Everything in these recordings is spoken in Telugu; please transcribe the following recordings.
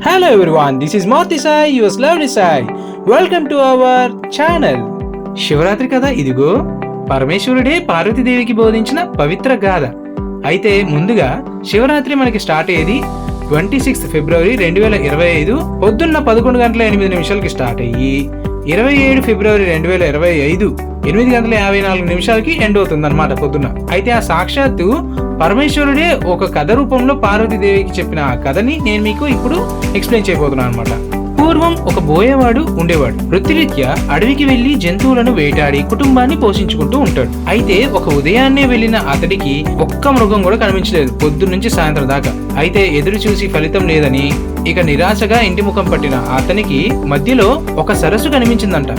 Hello everyone, this is Moti Sai, yours lovely Sai. Welcome to our channel. Shivaratri కథ ఇదిగో పరమేశ్వరుడే పార్వతీదేవికి బోధించిన పవిత్ర గాథ. అయితే ముందుగా శివరాత్రి మనకి స్టార్ట్ అయ్యేది 26 ఫిబ్రవరి 2025 పొద్దున్న 11:08 స్టార్ట్ అయ్యి 27 ఫిబ్రవరి 2025 8:54 ఎండ్ అవుతుంది అనమాట పొద్దున్న. అయితే ఆ సాక్షాత్తు పరమేశ్వరుడే ఒక కథ రూపంలో పార్వతీదేవికి చెప్పిన ఆ కథని నేను మీకు ఇప్పుడు ఎక్స్ప్లెయిన్ చేయబోతున్నాను అనమాట. పూర్వం ఒక బోయేవాడు ఉండేవాడు. వృత్తిరీత్యా అడవికి వెళ్లి జంతువులను వేటాడి కుటుంబాన్ని పోషించుకుంటూ ఉంటాడు. అయితే ఒక ఉదయాన్నే వెళ్లిన అతడికి ఒక్క మృగం కూడా కనిపించలేదు పొద్దున్నుంచి సాయంత్రం దాకా. అయితే ఎదురు చూసి ఫలితం లేదని ఇక నిరాశగా ఇంటి ముఖం పట్టిన అతనికి మధ్యలో ఒక సరస్సు కనిపించిందంట.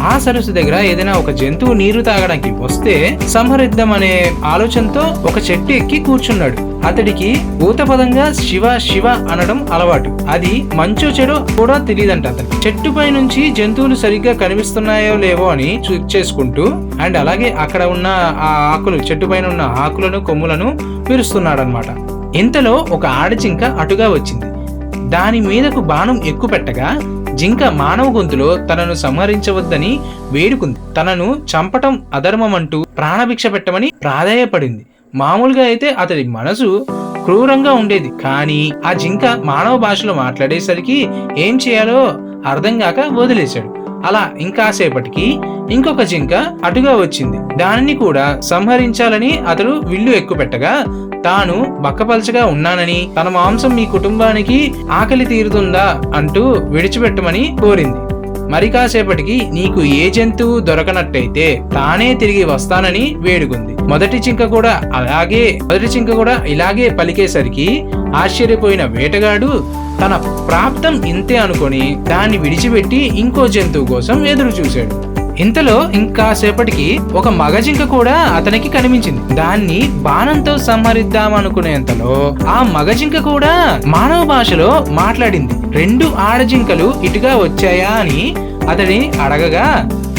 ఆ సరస్సు దగ్గర ఏదైనా ఒక జంతువు నీరు తాగడానికి వస్తే సంహరిద్దాం అనే ఆలోచనతో ఒక చెట్టు ఎక్కి కూర్చున్నాడు. అతడికి భూతపదంగా శివ శివ అనడం అలవాటు. అది మంచో చెడో కూడా తెలియదంట అతను. చెట్టుపై నుంచి జంతువులు సరిగ్గా కనిపిస్తున్నాయో లేవో అని చెక్ చేసుకుంటూ అండ్ అలాగే అక్కడ ఉన్న ఆ ఆకులు, చెట్టుపైన ఉన్న ఆకులను కొమ్ములను విరుస్తున్నాడనమాట. ఇంతలో ఒక ఆడజింక అటుగా వచ్చింది. దాని మీదకు బాణం ఎక్కువ పెట్టగా జింక మానవ గొంతులో తనను సంహరించవద్దని వేడుకుంది. తనను చంపటం అధర్మం అంటూ ప్రాణభిక్ష పెట్టమని ప్రాధేయపడింది. మామూలుగా అయితే అతడి మనసు క్రూరంగా ఉండేది. కానీ ఆ జింక మానవ భాషలో మాట్లాడేసరికి ఏం చేయాలో అర్థం కాక వదిలేశాడు. అలా ఇంకాసేపటికి ఇంకొక జింక అటుగా వచ్చింది. దానిని కూడా సంహరించాలని అతడు విల్లు ఎక్కుపెట్టగా తాను బక్కపలచగా ఉన్నానని, తన మాంసం మీ కుటుంబానికి ఆకలి తీరుతుందా అంటూ విడిచిపెట్టమని కోరింది. మరి కాసేపటికి నీకు ఏ జంతువు దొరకనట్టయితే తానే తిరిగి వస్తానని వేడుకుంది. మొదటి జింక కూడా ఇలాగే పలికేసరికి ఆశ్చర్యపోయిన వేటగాడు తన ప్రాప్తం ఇంతే అనుకొని దాన్ని విడిచిపెట్టి ఇంకో జంతువు కోసం ఎదురు చూశాడు. ఇంతలో ఇంకాసేపటికి ఒక మగజింక కూడా అతనికి కనిపించింది. దాన్ని బాణంతో సంహరిద్దామనుకునేంతలో ఆ మగజింక కూడా మానవ భాషలో మాట్లాడింది. రెండు ఆడజింకలు ఇటుగా వచ్చాయా అని అతని అడగగా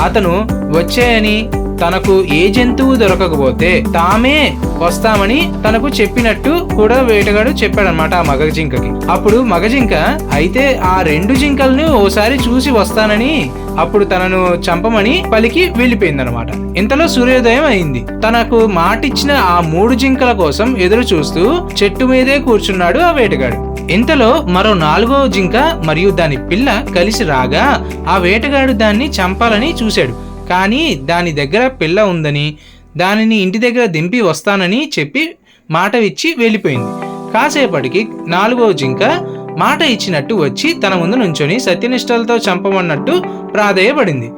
అతను వచ్చాయని, తనకు ఏ జంతువు దొరకకపోతే తామే వస్తామని తనకు చెప్పినట్టు కూడా వేటగాడు చెప్పాడనమాట ఆ మగజింకకి. అప్పుడు మగజింక అయితే ఆ రెండు జింకల్ని ఓసారి చూసి వస్తానని అప్పుడు తనను చంపమని పలికి వెళ్ళిపోయిందనమాట. ఇంతలో సూర్యోదయం అయింది. తనకు మాటిచ్చిన ఆ 3 జింకల కోసం ఎదురు చూస్తూ చెట్టు మీదే కూర్చున్నాడు ఆ వేటగాడు. ఇంతలో మరో 4వ జింక మరియు దాని పిల్ల కలిసి రాగా ఆ వేటగాడు దాన్ని చంపాలని చూశాడు. కానీ దాని దగ్గర పిల్ల ఉందని, దానిని ఇంటి దగ్గర దింపి వస్తానని చెప్పి మాట ఇచ్చి వెళ్ళిపోయింది. కాసేపటికి 4వ జింక మాట ఇచ్చినట్టు వచ్చి తన ముందు నుంచొని సత్యనిష్టలతో చంపమన్నట్టు ప్రాధేయపడింది.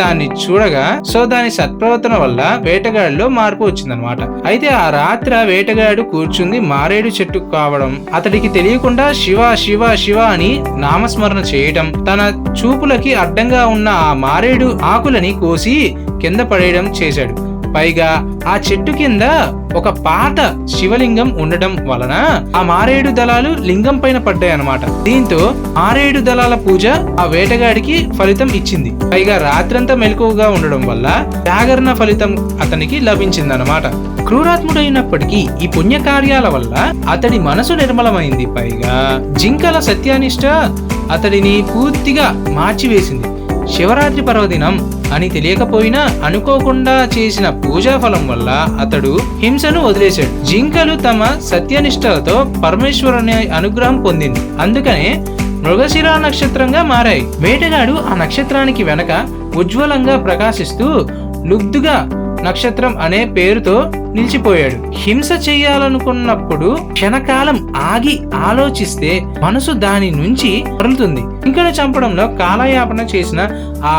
దాని సత్ప్రవర్తన వల్ల వేటగాడిలో మార్పు వచ్చిందనమాట. అయితే ఆ రాత్రి వేటగాడు కూర్చుంది మారేడు చెట్టు కావడం, అతడికి తెలియకుండా శివ శివ శివ అని నామస్మరణ చేయడం, తన చూపులకి అడ్డంగా ఉన్న ఆ మారేడు ఆకులని కోసి కింద పడేయడం చేశాడు. పైగా ఆ చెట్టు కింద ఒక పాత శివలింగం ఉండటం వలన ఆ మారేడు దళాలు లింగం పైన పడ్డాయన్నమాట. దీంతో మారేడు దళాల పూజ ఆ వేటగాడికి ఫలితం ఇచ్చింది. పైగా రాత్రంతా మెలకువగా ఉండడం వల్ల జాగరణ ఫలితం అతనికి లభించిందన్నమాట. క్రూరాత్ముడైనప్పటికీ ఈ పుణ్యకార్యాల వల్ల అతడి మనసు నిర్మలమైంది. పైగా జింకల సత్యానిష్ట అతడిని పూర్తిగా మార్చివేసింది. శివరాత్రి పర్వదినం అని తెలియకపోయినా అనుకోకుండా చేసిన పూజా ఫలం వల్ల అతడు హింసను వదిలేశాడు. జింకలు తమ సత్యనిష్టలతో పరమేశ్వరుని అనుగ్రహం పొందింది. అందుకనే మృగశిర నక్షత్రంగా మారాయి. వేటగాడు ఆ నక్షత్రానికి వెనక ఉజ్వలంగా ప్రకాశిస్తూ లుబ్ధుగా నక్షత్రం అనే పేరుతో నిలిచిపోయాడు. హింస చేయాలనుకున్నప్పుడు క్షణకాలం ఆగి ఆలోచిస్తే మనసు దాని నుంచి మరలుతుంది. జింకను చంపడంలో కాలయాపన చేసిన ఆ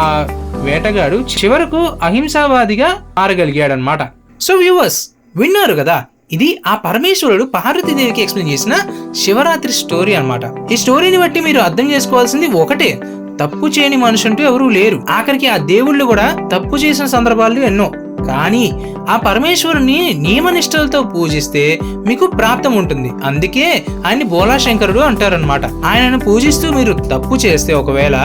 వేటగాడు చివరకు అహింసావాదిగా మారగలిగాడనమాట. సో వ్యూవర్స్, విన్నారు కదా, ఇది ఆ పరమేశ్వరుడు పార్వతీదేవికి ఎక్స్ప్లెయిన్ చేసిన శివరాత్రి స్టోరీ అన్నమాట. ఈ స్టోరీని బట్టి మీరు అర్థం చేసుకోవాల్సింది ఒకటే, తప్పు చేయని మనుషుంటూ ఎవరూ లేరు. ఆఖరికి ఆ దేవుళ్ళు కూడా తప్పు చేసిన సందర్భాలు ఎన్నో. కానీ ఆ పరమేశ్వరుని నియమనిష్టలతో పూజిస్తే మీకు ప్రాప్తం ఉంటుంది. అందుకే ఆయన్ని బోలాశంకరుడు అంటారనమాట. ఆయనను పూజిస్తూ మీరు తప్పు చేస్తే, ఒకవేళ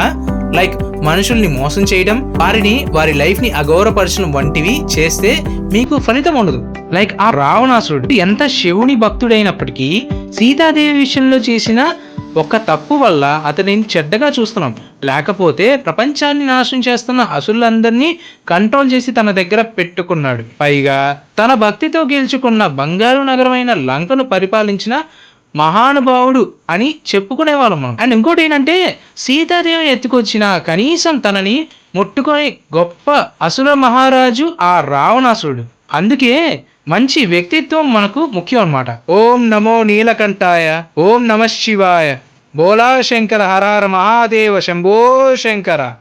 లైక్ మనుషుల్ని మోసం చేయడం, వారి లైఫ్ ని అగౌరవపరచడం వంటివి చేస్తే మీకు ఫలితం ఉండదు. లైక్ ఆ రావణాసురుడు ఎంత శివుని భక్తుడైనప్పటికీ సీతాదేవి విషయంలో చేసిన ఒక తప్పు వల్ల అతనిని చెడ్డగా చూస్తున్నాం. లేకపోతే ప్రపంచాన్ని నాశనం చేస్తున్న అసురులందరినీ కంట్రోల్ చేసి తన దగ్గర పెట్టుకున్నాడు. పైగా తన భక్తితో గెలుచుకున్న బంగారు నగరమైన లంకను పరిపాలించిన మహానుభావుడు అని చెప్పుకునేవాళ్ళం మనం. అండ్ ఇంకోటి ఏంటంటే, సీతాదేవి ఎత్తుకొచ్చిన కనీసం తనని ముట్టుకొని గొప్ప అసుర మహారాజు ఆ రావణాసురుడు. అందుకే మంచి వ్యక్తిత్వం మనకు ముఖ్యం అన్నమాట. ఓం నమో నీలకంఠాయ, ఓం నమ శివాయ, బోలా శంకర, హర హర మహాదేవ, శంభో శంకర.